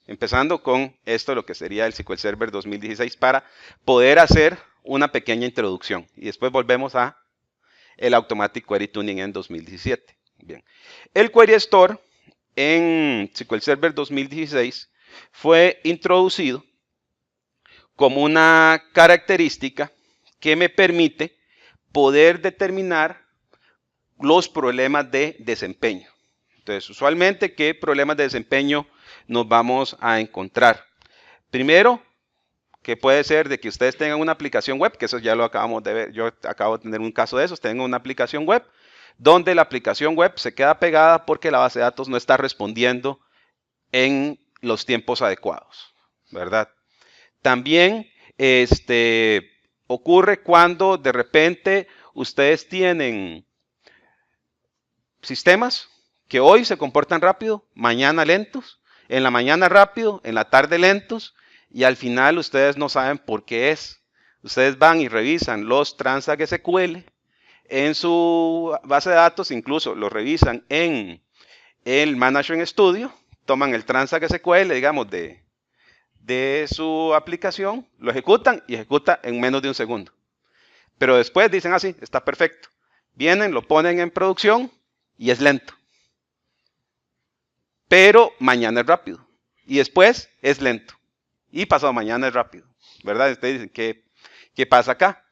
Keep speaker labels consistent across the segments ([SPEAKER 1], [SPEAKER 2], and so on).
[SPEAKER 1] Empezando con esto, lo que sería el SQL Server 2016, para poder hacer una pequeña introducción. Y después volvemos a el Automatic Query Tuning en 2017. Bien. El Query Store en SQL Server 2016 fue introducido como una característica que me permite poder determinar los problemas de desempeño. Entonces, usualmente, ¿qué problemas de desempeño nos vamos a encontrar? Primero, que puede ser de que ustedes tengan una aplicación web, que eso ya lo acabamos de ver, yo acabo de tener un caso de esos, tengo una aplicación web, donde la aplicación web se queda pegada porque la base de datos no está respondiendo en los tiempos adecuados, ¿verdad? También ocurre cuando de repente ustedes tienen sistemas que hoy se comportan rápido, mañana lentos, en la mañana rápido, en la tarde lentos, y al final ustedes no saben por qué es. Ustedes van y revisan los Transact SQL en su base de datos, incluso lo revisan en el Management Studio, toman el Transact SQL, digamos, de su aplicación, lo ejecutan y ejecuta en menos de un segundo. Pero después dicen así, está perfecto. Vienen, lo ponen en producción y es lento. Pero mañana es rápido. Y después es lento. Y pasado mañana es rápido. ¿Verdad? Ustedes dicen, ¿qué pasa acá?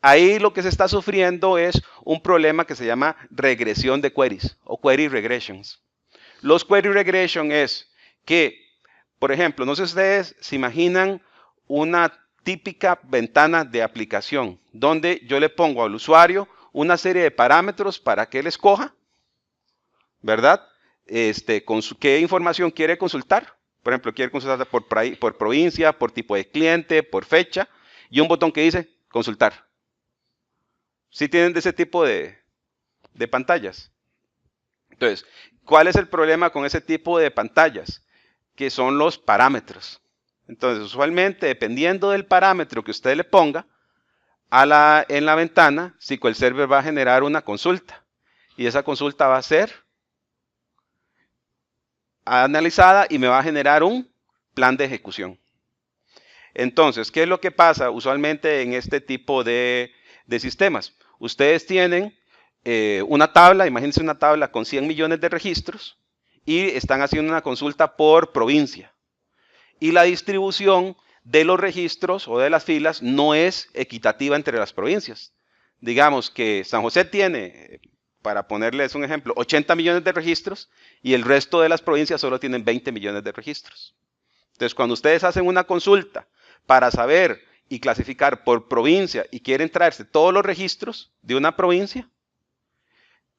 [SPEAKER 1] Ahí lo que se está sufriendo es un problema que se llama regresión de queries o query regressions. Los query regression es que, por ejemplo, no sé si ustedes se imaginan una típica ventana de aplicación donde yo le pongo al usuario una serie de parámetros para que él escoja, ¿verdad? ¿Qué información quiere consultar? Por ejemplo, quiere consultar por provincia, por tipo de cliente, por fecha, y un botón que dice consultar. ¿Sí tienen de ese tipo de pantallas? Entonces, ¿cuál es el problema con ese tipo de pantallas? Que son los parámetros. Entonces, usualmente, dependiendo del parámetro que usted le ponga en la ventana, SQL Server va a generar una consulta. Y esa consulta va a ser analizada y me va a generar un plan de ejecución. Entonces, ¿qué es lo que pasa usualmente en este tipo de sistemas? Ustedes tienen una tabla, imagínense una tabla con 100 millones de registros y están haciendo una consulta por provincia. Y la distribución de los registros o de las filas no es equitativa entre las provincias. Digamos que San José tiene, para ponerles un ejemplo, 80 millones de registros y el resto de las provincias solo tienen 20 millones de registros. Entonces, cuando ustedes hacen una consulta para saber y clasificar por provincia y quieren traerse todos los registros de una provincia,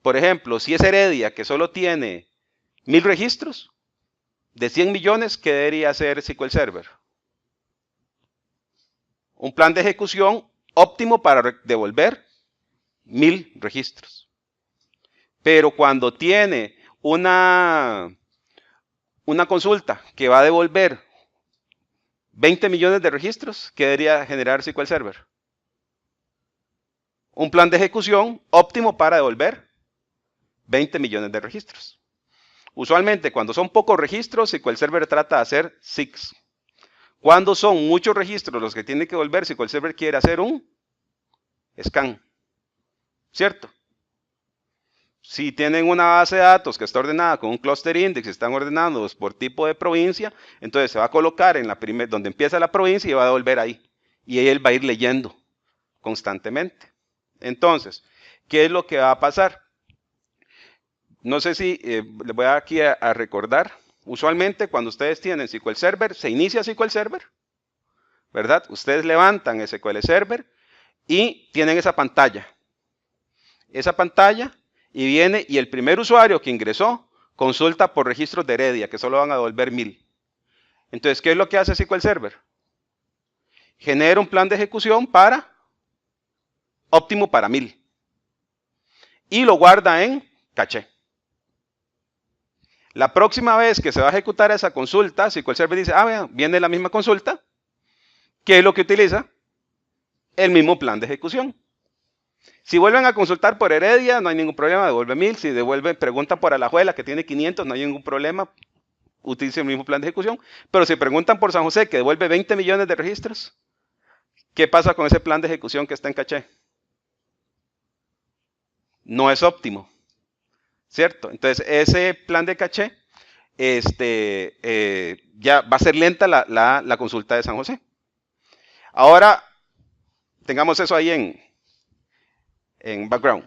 [SPEAKER 1] por ejemplo, si es Heredia, que solo tiene 1000 registros, de 100 millones, ¿qué debería hacer SQL Server? Un plan de ejecución óptimo para devolver 1000 registros. Pero cuando tiene una consulta que va a devolver 20 millones de registros, ¿qué debería generar SQL Server? Un plan de ejecución óptimo para devolver 20 millones de registros. Usualmente, cuando son pocos registros, SQL Server trata de hacer SIX. Cuando son muchos registros los que tiene que devolver, SQL Server quiere hacer un scan. ¿Cierto? Si tienen una base de datos que está ordenada con un cluster index, están ordenados por tipo de provincia, entonces se va a colocar en donde empieza la provincia y va a devolver ahí. Y él va a ir leyendo constantemente. Entonces, ¿qué es lo que va a pasar? No sé si les voy aquí a recordar. Usualmente cuando ustedes tienen SQL Server, se inicia SQL Server, ¿verdad? Ustedes levantan SQL Server y tienen esa pantalla. Esa pantalla y viene y el primer usuario que ingresó consulta por registros de Heredia, que solo van a devolver 1000. Entonces, ¿qué es lo que hace SQL Server? Genera un plan de ejecución óptimo para 1000 y lo guarda en caché. La próxima vez que se va a ejecutar esa consulta, SQL Server dice, viene la misma consulta, ¿qué es lo que utiliza? El mismo plan de ejecución. Si vuelven a consultar por Heredia, no hay ningún problema, devuelve 1000. Si preguntan por Alajuela, que tiene 500, no hay ningún problema, utilice el mismo plan de ejecución. Pero si preguntan por San José, que devuelve 20 millones de registros, ¿qué pasa con ese plan de ejecución que está en caché? No es óptimo, ¿cierto? Entonces, ese plan de caché, ya va a ser lenta la consulta de San José. Ahora, tengamos eso ahí en background.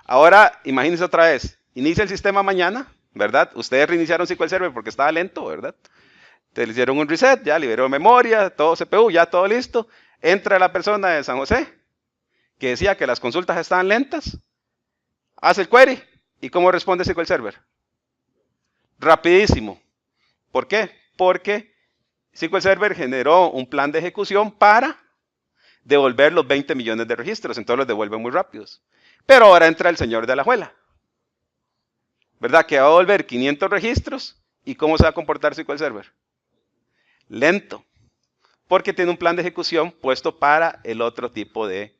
[SPEAKER 1] Ahora, imagínense otra vez, inicia el sistema mañana, ¿verdad? Ustedes reiniciaron SQL Server porque estaba lento, ¿verdad? Te le hicieron un reset, ya liberó memoria, todo CPU, ya todo listo. Entra la persona de San José, que decía que las consultas estaban lentas, hace el query, ¿y cómo responde SQL Server? Rapidísimo. ¿Por qué? Porque SQL Server generó un plan de ejecución para devolver los 20 millones de registros, entonces los devuelve muy rápidos. Pero ahora entra el señor de la Alajuela, ¿verdad? Que va a devolver 500 registros, ¿y cómo se va a comportar SQL Server? Lento, porque tiene un plan de ejecución puesto para el otro tipo de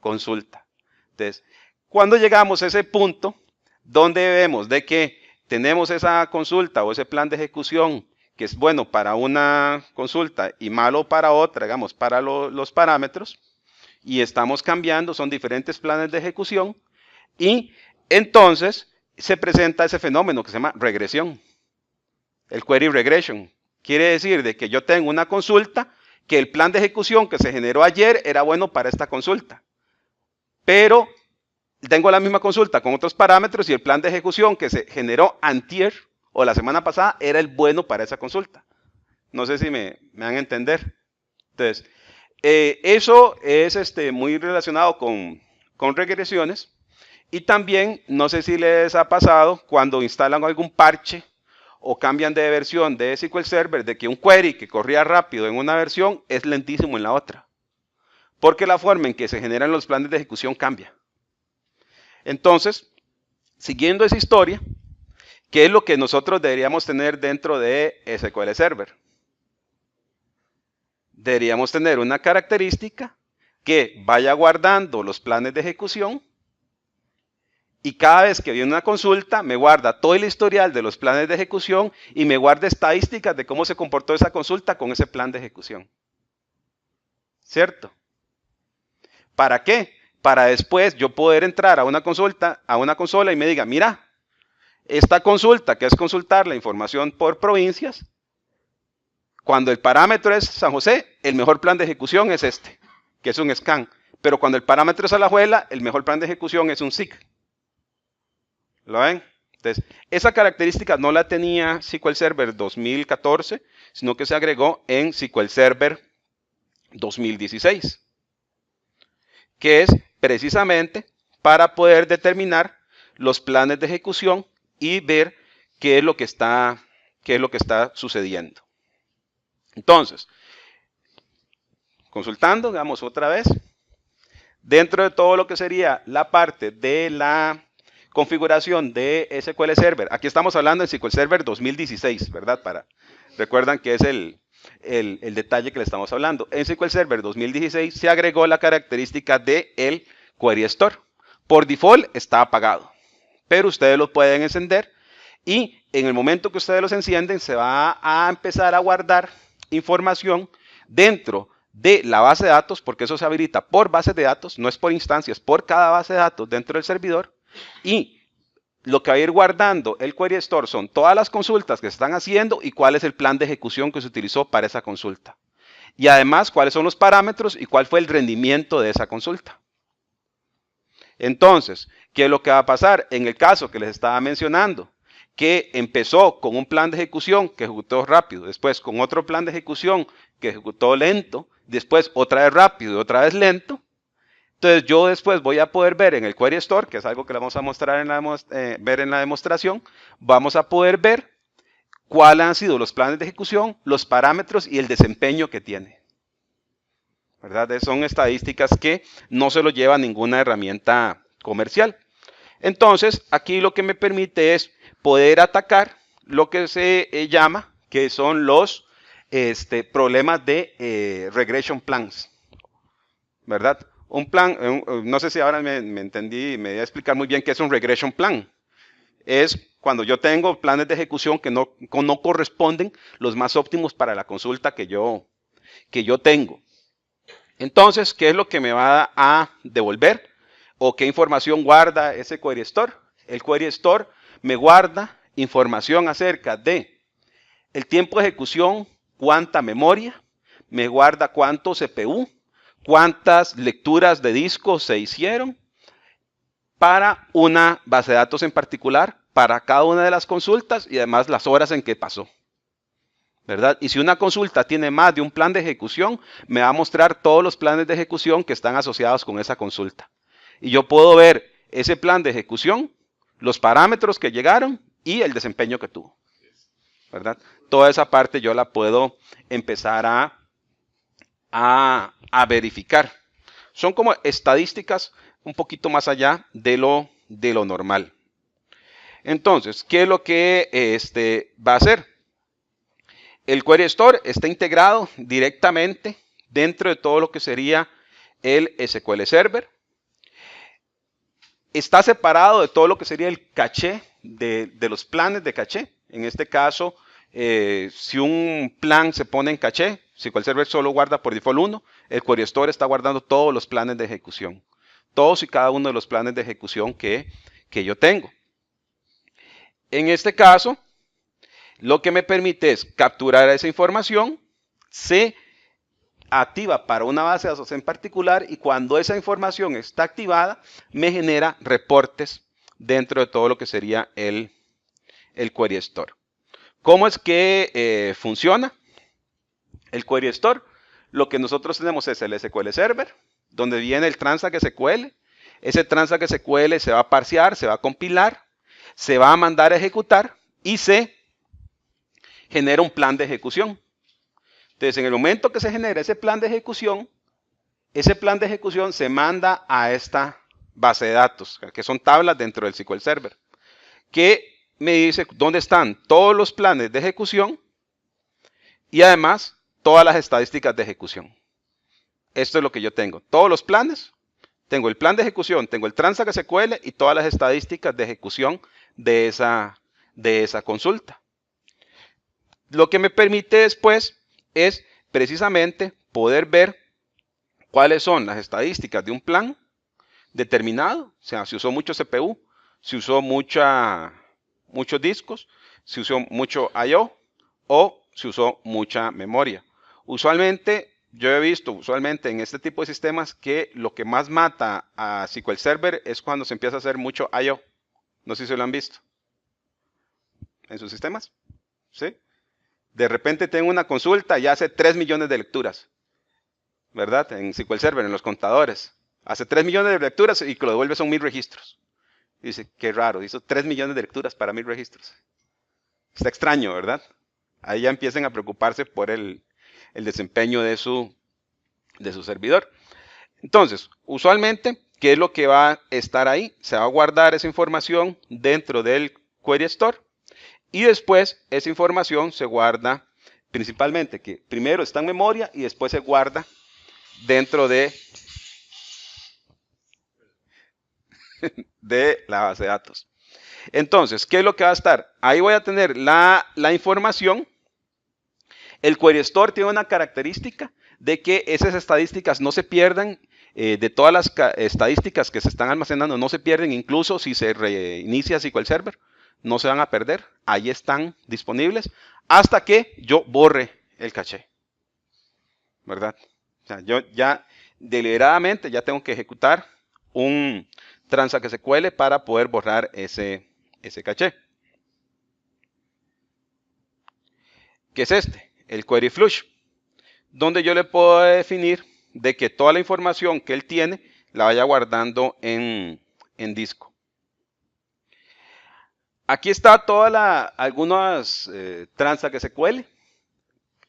[SPEAKER 1] consulta. Entonces, cuando llegamos a ese punto donde vemos de que tenemos esa consulta o ese plan de ejecución que es bueno para una consulta y malo para otra, digamos, para los parámetros, y estamos cambiando, son diferentes planes de ejecución, y entonces se presenta ese fenómeno que se llama regresión, el query regression. Quiere decir de que yo tengo una consulta que el plan de ejecución que se generó ayer era bueno para esta consulta, pero tengo la misma consulta con otros parámetros y el plan de ejecución que se generó antier o la semana pasada era el bueno para esa consulta. No sé si me van a entender. Entonces, eso es muy relacionado con regresiones. Y también, no sé si les ha pasado cuando instalan algún parche o cambian de versión de SQL Server, de que un query que corría rápido en una versión es lentísimo en la otra. Porque la forma en que se generan los planes de ejecución cambia. Entonces, siguiendo esa historia, ¿qué es lo que nosotros deberíamos tener dentro de SQL Server? Deberíamos tener una característica que vaya guardando los planes de ejecución y cada vez que viene una consulta me guarda todo el historial de los planes de ejecución y me guarda estadísticas de cómo se comportó esa consulta con ese plan de ejecución. ¿Cierto? ¿Para qué? Para después yo poder entrar a una consola y me diga, mira, esta consulta, que es consultar la información por provincias, cuando el parámetro es San José, el mejor plan de ejecución es este, que es un scan. Pero cuando el parámetro es Alajuela, el mejor plan de ejecución es un SIG. ¿Lo ven? Entonces, esa característica no la tenía SQL Server 2014, sino que se agregó en SQL Server 2016, que es precisamente para poder determinar los planes de ejecución y ver qué es lo que está sucediendo. Entonces, consultando, digamos otra vez, dentro de todo lo que sería la parte de la configuración de SQL Server, aquí estamos hablando de SQL Server 2016, ¿verdad? Recuerdan que es el detalle que le estamos hablando. En SQL Server 2016 se agregó la característica del Query Store. Por default está apagado, pero ustedes lo pueden encender y en el momento que ustedes los encienden se va a empezar a guardar información dentro de la base de datos, porque eso se habilita por bases de datos, no es por instancias, por cada base de datos dentro del servidor. Y lo que va a ir guardando el Query Store son todas las consultas que se están haciendo y cuál es el plan de ejecución que se utilizó para esa consulta. Y además, cuáles son los parámetros y cuál fue el rendimiento de esa consulta. Entonces, ¿qué es lo que va a pasar? En el caso que les estaba mencionando, que empezó con un plan de ejecución que ejecutó rápido, después con otro plan de ejecución que ejecutó lento, después otra vez rápido y otra vez lento. Entonces yo después voy a poder ver en el Query Store, que es algo que le vamos a mostrar ver en la demostración, vamos a poder ver cuáles han sido los planes de ejecución, los parámetros y el desempeño que tiene. ¿Verdad? Son estadísticas que no se lo lleva ninguna herramienta comercial. Entonces, aquí lo que me permite es poder atacar lo que se llama, que son los problemas de regression plans, ¿verdad? Un plan, no sé si ahora me entendí, me voy a explicar muy bien qué es un regression plan. es cuando yo tengo planes de ejecución que no corresponden los más óptimos para la consulta que yo tengo. Entonces, ¿qué es lo que me va a devolver? ¿O qué información guarda ese query store? El query store me guarda información acerca de el tiempo de ejecución, cuánta memoria, me guarda cuánto CPU, cuántas lecturas de disco se hicieron para una base de datos en particular, para cada una de las consultas y además las horas en que pasó, ¿verdad? Y si una consulta tiene más de un plan de ejecución, me va a mostrar todos los planes de ejecución que están asociados con esa consulta. Y yo puedo ver ese plan de ejecución, los parámetros que llegaron y el desempeño que tuvo, ¿verdad? Toda esa parte yo la puedo empezar a verificar. Son como estadísticas un poquito más allá de lo normal. Entonces, ¿qué es lo que va a hacer? El Query Store está integrado directamente dentro de todo lo que sería el SQL Server. Está separado de todo lo que sería el caché de los planes de caché. En este caso, si un plan se pone en caché, SQL Server solo guarda por default 1, el Query Store está guardando todos los planes de ejecución. Todos y cada uno de los planes de ejecución que yo tengo. En este caso, lo que me permite es capturar esa información, se activa para una base de datos en particular y cuando esa información está activada, me genera reportes dentro de todo lo que sería el Query Store. ¿Cómo es que funciona el Query Store? Lo que nosotros tenemos es el SQL Server, donde viene el Transact SQL. Ese Transact SQL se va a parsear, se va a compilar, se va a mandar a ejecutar y se genera un plan de ejecución. Entonces, en el momento que se genera ese plan de ejecución se manda a esta base de datos, que son tablas dentro del SQL Server, que me dice dónde están todos los planes de ejecución y además todas las estadísticas de ejecución. Esto es lo que yo tengo. Todos los planes, tengo el plan de ejecución, tengo el Transact SQL y todas las estadísticas de ejecución de esa consulta. Lo que me permite después es precisamente poder ver cuáles son las estadísticas de un plan determinado, o sea, si usó mucho CPU, si usó muchos discos, si usó mucho I/O o si usó mucha memoria. Usualmente, yo he visto en este tipo de sistemas que lo que más mata a SQL Server es cuando se empieza a hacer mucho I/O. No sé si lo han visto en sus sistemas, ¿sí? De repente tengo una consulta y hace 3 millones de lecturas, ¿verdad? En SQL Server, en los contadores. Hace 3 millones de lecturas y que lo devuelve son 1000 registros. Y dice, qué raro, hizo 3 millones de lecturas para 1000 registros. Está extraño, ¿verdad? Ahí ya empiezan a preocuparse por el desempeño de su servidor. Entonces, usualmente, ¿qué es lo que va a estar ahí? Se va a guardar esa información dentro del Query Store. Y después esa información se guarda principalmente, que primero está en memoria y después se guarda dentro de la base de datos. Entonces, ¿qué es lo que va a estar? Ahí voy a tener la información. El Query Store tiene una característica de que esas estadísticas no se pierdan, de todas las estadísticas que se están almacenando, no se pierden, incluso si se reinicia SQL Server. No se van a perder, ahí están disponibles hasta que yo borre el caché, ¿verdad? O sea, yo ya deliberadamente ya tengo que ejecutar un Transact SQL para poder borrar ese caché. ¿Qué es este? El Query Flush, donde yo le puedo definir de que toda la información que él tiene la vaya guardando en disco. Aquí está algunas Transact SQL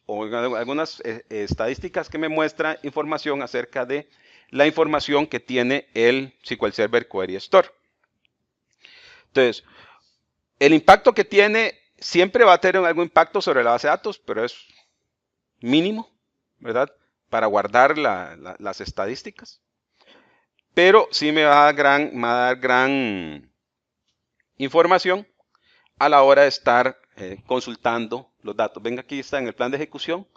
[SPEAKER 1] o algunas estadísticas que me muestran información acerca de la información que tiene el SQL Server Query Store. Entonces, el impacto que tiene siempre va a tener algún impacto sobre la base de datos, pero es mínimo, ¿verdad? Para guardar las estadísticas. Pero sí me va a dar gran información a la hora de estar consultando los datos. Venga, aquí está en el plan de ejecución,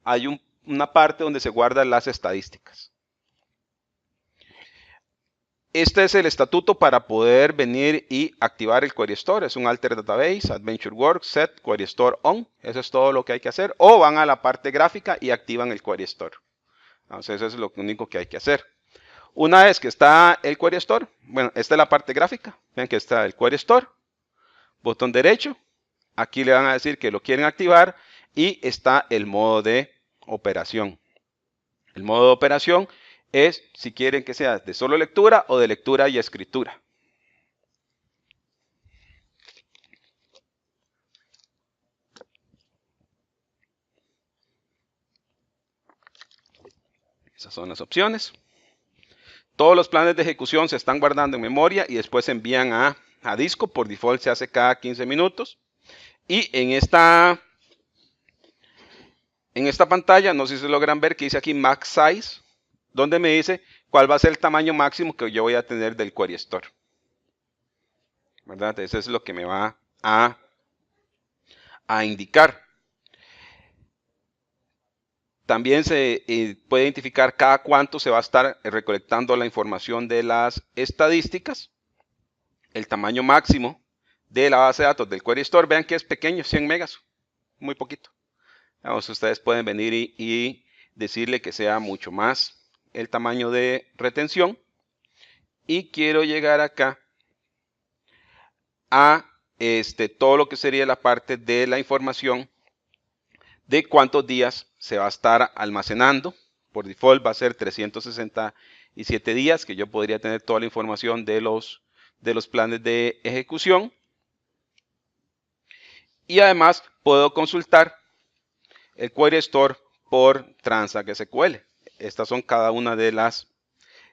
[SPEAKER 1] hay una parte donde se guardan las estadísticas. Este es el estatuto para poder venir y activar el Query Store. Es un Alter Database, Adventure Work, Set, Query Store On. Eso es todo lo que hay que hacer. O van a la parte gráfica y activan el Query Store. Entonces eso es lo único que hay que hacer. Una vez que está el Query Store, bueno, esta es la parte gráfica. Vean que está el Query Store. Botón derecho. Aquí le van a decir que lo quieren activar. Y está el modo de operación. El modo de operación es si quieren que sea de solo lectura o de lectura y escritura. Esas son las opciones. Todos los planes de ejecución se están guardando en memoria y después se envían a disco. Por default se hace cada 15 minutos. Y en esta pantalla, no sé si se logran ver que dice aquí Max Size, donde me dice cuál va a ser el tamaño máximo que yo voy a tener del Query Store. ¿Verdad? Eso es lo que me va a indicar. También se puede identificar cada cuánto se va a estar recolectando la información de las estadísticas. El tamaño máximo de la base de datos del Query Store, vean que es pequeño, 100 megas, muy poquito. Vamos, ustedes pueden venir y decirle que sea mucho más el tamaño de retención. Y quiero llegar acá a todo lo que sería la parte de la información de cuántos días se va a estar almacenando. Por default va a ser 367 días, que yo podría tener toda la información de los planes de ejecución. Y además puedo consultar el Query Store por Transact SQL. Estas son cada una de las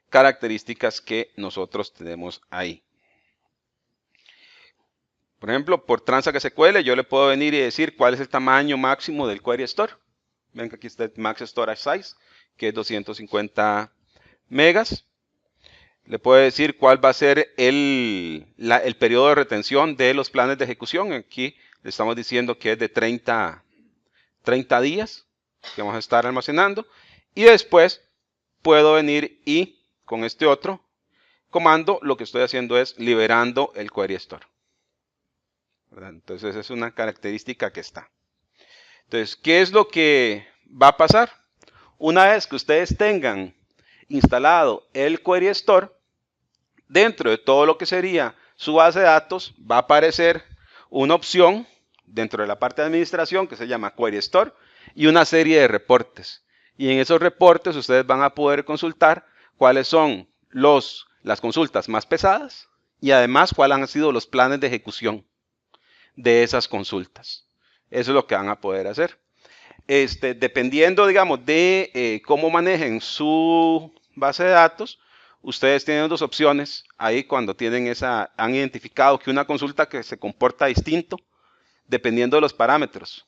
[SPEAKER 1] características que nosotros tenemos ahí. Por ejemplo, por Transact SQL yo le puedo venir y decir cuál es el tamaño máximo del Query Store. Ven que aquí está el Max Storage Size, que es 250 megas. Le puedo decir cuál va a ser el periodo de retención de los planes de ejecución. Aquí le estamos diciendo que es de 30 días que vamos a estar almacenando. Y después puedo venir y con este otro comando lo que estoy haciendo es liberando el Query Store. ¿Verdad? Entonces es una característica que está. Entonces, ¿qué es lo que va a pasar? Una vez que ustedes tengan instalado el Query Store, dentro de todo lo que sería su base de datos, va a aparecer una opción dentro de la parte de administración que se llama Query Store y una serie de reportes. Y en esos reportes ustedes van a poder consultar cuáles son las consultas más pesadas y además cuáles han sido los planes de ejecución de esas consultas. Eso es lo que van a poder hacer. Dependiendo, digamos, de cómo manejen su base de datos, ustedes tienen dos opciones. Ahí cuando han identificado que una consulta que se comporta distinto, dependiendo de los parámetros.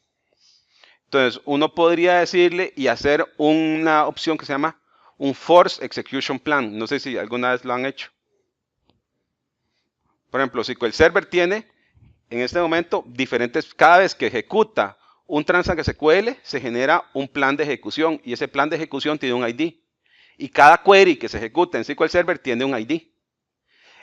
[SPEAKER 1] Entonces, uno podría decirle y hacer una opción que se llama un Force Execution Plan. No sé si alguna vez lo han hecho. Por ejemplo, si el server tiene en este momento cada vez que ejecuta un Transact SQL, se genera un plan de ejecución y ese plan de ejecución tiene un ID. Y cada query que se ejecuta en SQL Server tiene un ID.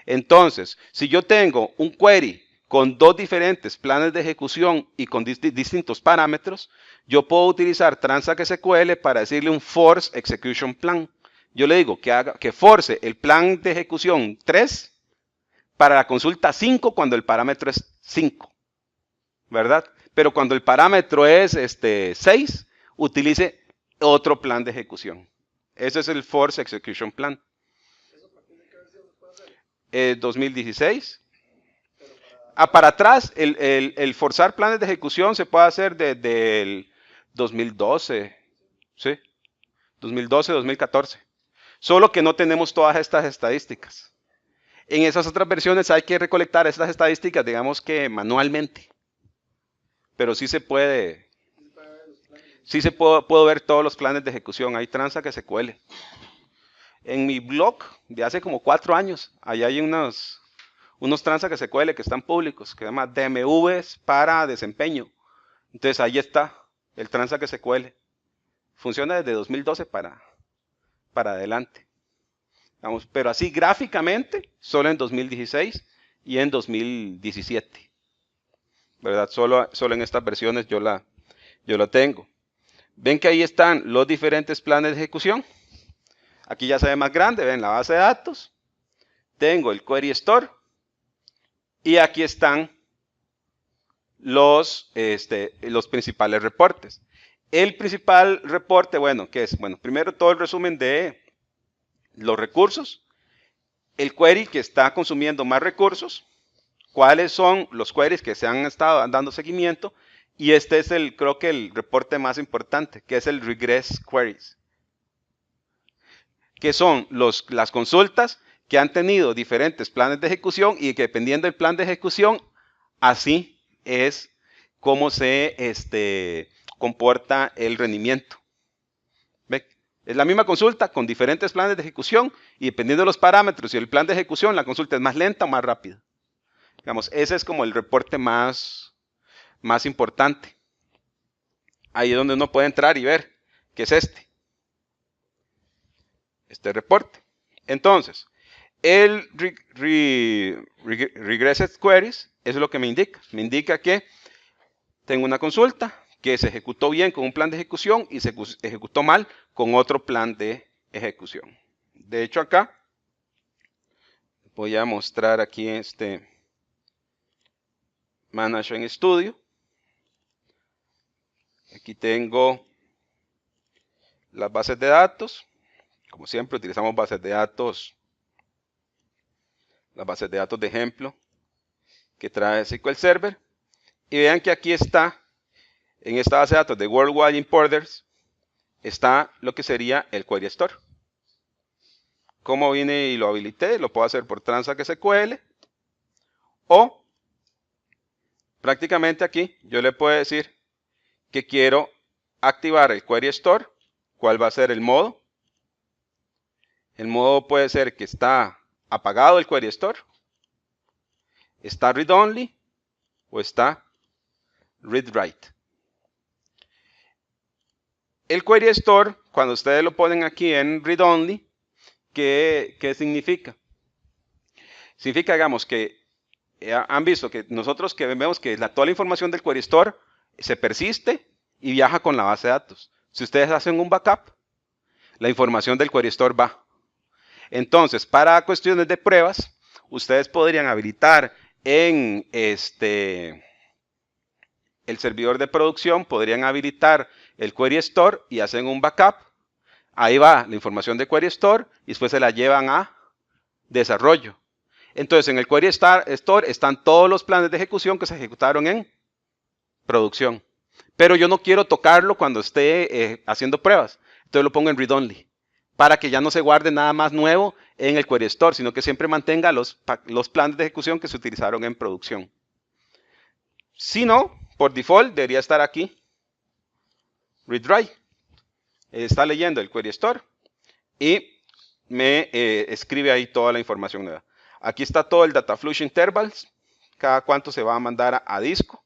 [SPEAKER 1] Entonces, si yo tengo un query con dos diferentes planes de ejecución y con distintos parámetros, yo puedo utilizar Transact SQL para decirle un Force Execution Plan. Yo le digo que force el plan de ejecución 3 para la consulta 5 cuando el parámetro es 5, ¿verdad? Pero cuando el parámetro es 6, utilice otro plan de ejecución. Ese es el Force Execution Plan. ¿Eso para qué versión se puede hacer? 2016. Para atrás, el forzar planes de ejecución se puede hacer desde el 2012, ¿sí? 2012, 2014. Solo que no tenemos todas estas estadísticas. En esas otras versiones hay que recolectar estas estadísticas, digamos que manualmente. Pero sí se puede. Sí se puedo ver todos los planes de ejecución. Hay Transact SQL. En mi blog de hace como 4 años, allá hay unos unos transact SQL que están públicos, que se llama DMVs para desempeño. Entonces ahí está el transact SQL. Funciona desde 2012 para adelante. Vamos, pero así gráficamente, solo en 2016 y en 2017. ¿Verdad? Solo en estas versiones yo la tengo. Ven que ahí están los diferentes planes de ejecución. Aquí ya se ve más grande, ven la base de datos. Tengo el query store. Y aquí están los principales reportes. El principal reporte, bueno, ¿qué es? Bueno, primero todo el resumen de los recursos. El query que está consumiendo más recursos. Cuáles son los queries que se han estado dando seguimiento. Y este es creo que el reporte más importante, que es el regress queries. Que son las consultas que han tenido diferentes planes de ejecución y que dependiendo del plan de ejecución, así es como se comporta el rendimiento. ¿Ve? Es la misma consulta con diferentes planes de ejecución y dependiendo de los parámetros y el plan de ejecución, la consulta es más lenta o más rápida. Digamos, ese es como el reporte más importante. Ahí es donde uno puede entrar y ver qué es este reporte. Entonces, el regressed queries es lo que me indica. Me indica que tengo una consulta que se ejecutó bien con un plan de ejecución y se ejecutó mal con otro plan de ejecución. De hecho, acá voy a mostrar aquí este Management Studio. Aquí tengo las bases de datos. Como siempre, utilizamos bases de datos, las bases de datos de ejemplo que trae SQL Server. Y vean que aquí está, en esta base de datos de Worldwide Importers, está lo que sería el Query Store. Como vine y lo habilité, lo puedo hacer por Transact SQL o prácticamente aquí yo le puedo decir que quiero activar el Query Store. ¿Cuál va a ser el modo? El modo puede ser que está apagado el Query Store, está Read Only o está Read Write. El Query Store, cuando ustedes lo ponen aquí en Read Only, ¿qué significa? Significa, digamos, que han visto que nosotros que vemos que toda la información del Query Store se persiste y viaja con la base de datos. Si ustedes hacen un backup, la información del Query Store va. Entonces, para cuestiones de pruebas, ustedes podrían habilitar en el servidor de producción, podrían habilitar el Query Store y hacen un backup. Ahí va la información de Query Store y después se la llevan a desarrollo. Entonces, en el Query Store están todos los planes de ejecución que se ejecutaron en producción. Pero yo no quiero tocarlo cuando esté haciendo pruebas. Entonces lo pongo en Read Only, para que ya no se guarde nada más nuevo en el Query Store, sino que siempre mantenga los planes de ejecución que se utilizaron en producción. Si no, por default debería estar aquí Read Write. Está leyendo el Query Store y me escribe ahí toda la información nueva. Aquí está todo el Data Flush Intervals, cada cuánto se va a mandar a disco,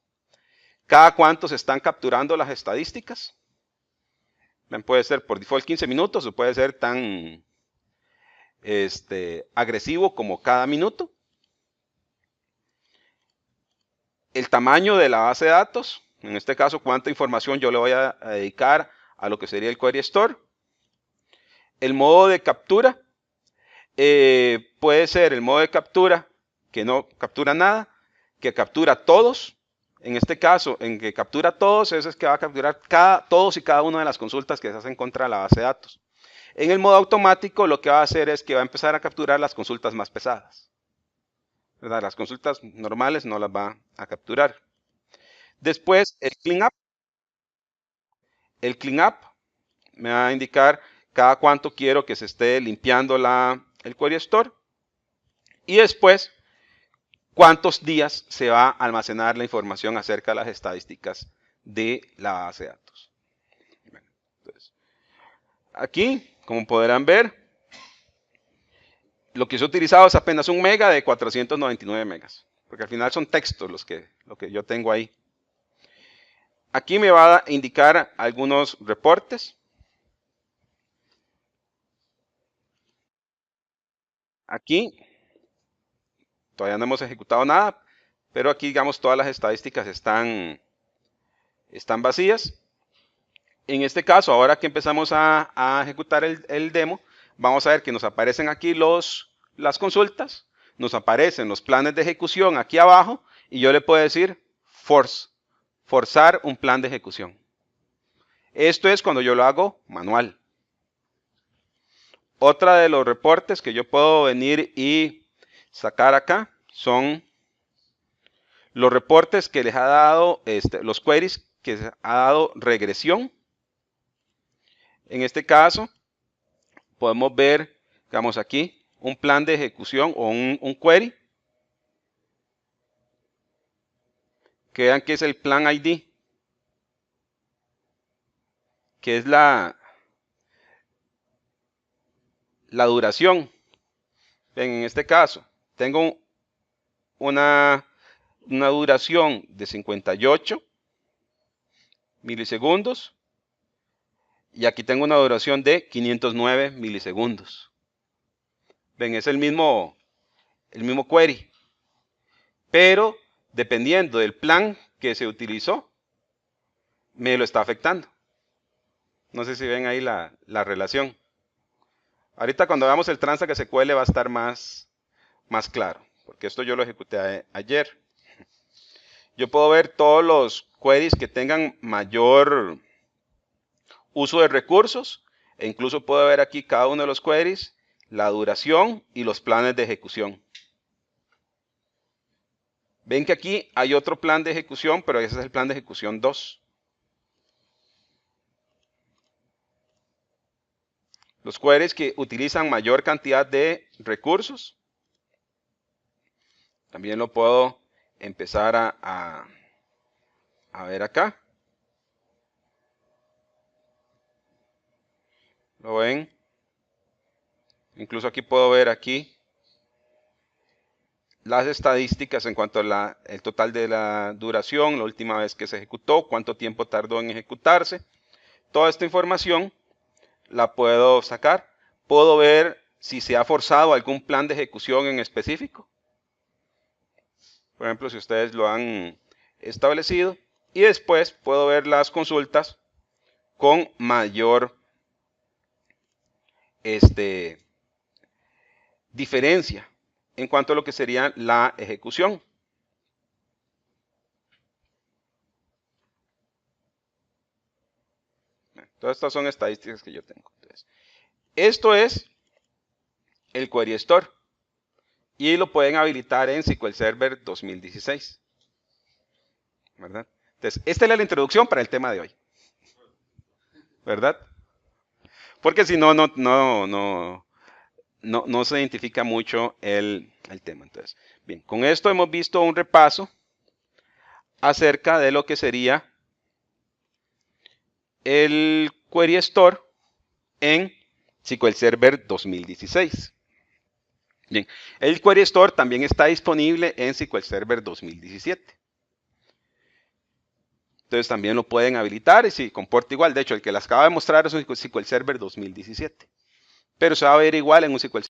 [SPEAKER 1] cada cuánto se están capturando las estadísticas. Puede ser por default 15 minutos o puede ser tan agresivo como cada minuto. El tamaño de la base de datos, en este caso cuánta información yo le voy a dedicar a lo que sería el Query Store. El modo de captura, puede ser el modo de captura que no captura nada, que captura todos. En este caso, en que captura todos, ese es que va a capturar todos y cada una de las consultas que se hacen contra la base de datos. En el modo automático, lo que va a hacer es que va a empezar a capturar las consultas más pesadas. ¿Verdad? Las consultas normales no las va a capturar. Después, el cleanup. El cleanup me va a indicar cada cuánto quiero que se esté limpiando el Query Store. Y después, cuántos días se va a almacenar la información acerca de las estadísticas de la base de datos. Entonces, aquí, como podrán ver, lo que se ha utilizado es apenas 1 mega de 499 megas, porque al final son textos lo que yo tengo ahí. Aquí me va a indicar algunos reportes. Aquí todavía no hemos ejecutado nada, pero aquí, digamos, todas las estadísticas están vacías. En este caso, ahora que empezamos a ejecutar el demo, vamos a ver que nos aparecen aquí las consultas, nos aparecen los planes de ejecución aquí abajo, y yo le puedo decir forzar un plan de ejecución. Esto es cuando yo lo hago manual. Otra de los reportes que yo puedo venir y sacar acá son los reportes que les ha dado, los queries que les ha dado regresión. En este caso, podemos ver, digamos aquí, un plan de ejecución o un query. Que vean que es el plan ID, que es la duración. En este caso, tengo una duración de 58 milisegundos y aquí tengo una duración de 509 milisegundos. Ven, es el mismo query, pero dependiendo del plan que se utilizó, me lo está afectando. No sé si ven ahí la relación. Ahorita cuando veamos el transa que se cuele va a estar más claro, porque esto yo lo ejecuté ayer. Yo puedo ver todos los queries que tengan mayor uso de recursos, e incluso puedo ver aquí cada uno de los queries, la duración y los planes de ejecución. Ven que aquí hay otro plan de ejecución, pero ese es el plan de ejecución 2. Los queries que utilizan mayor cantidad de recursos, también lo puedo empezar a ver acá. ¿Lo ven? Incluso aquí puedo ver aquí las estadísticas en cuanto a el total de la duración, la última vez que se ejecutó, cuánto tiempo tardó en ejecutarse. Toda esta información la puedo sacar. Puedo ver si se ha forzado algún plan de ejecución en específico. Por ejemplo, si ustedes lo han establecido. Y después puedo ver las consultas con mayor diferencia en cuanto a lo que sería la ejecución. Todas estas son estadísticas que yo tengo. Entonces, esto es el Query Store y lo pueden habilitar en SQL Server 2016. ¿Verdad? Entonces, esta es la introducción para el tema de hoy. ¿Verdad? Porque si no, no se identifica mucho el tema. Entonces, bien, con esto hemos visto un repaso acerca de lo que sería el Query Store en SQL Server 2016. Bien, el Query Store también está disponible en SQL Server 2017. Entonces también lo pueden habilitar y se comporta igual. De hecho, el que les acabo de mostrar es un SQL Server 2017. Pero se va a ver igual en un SQL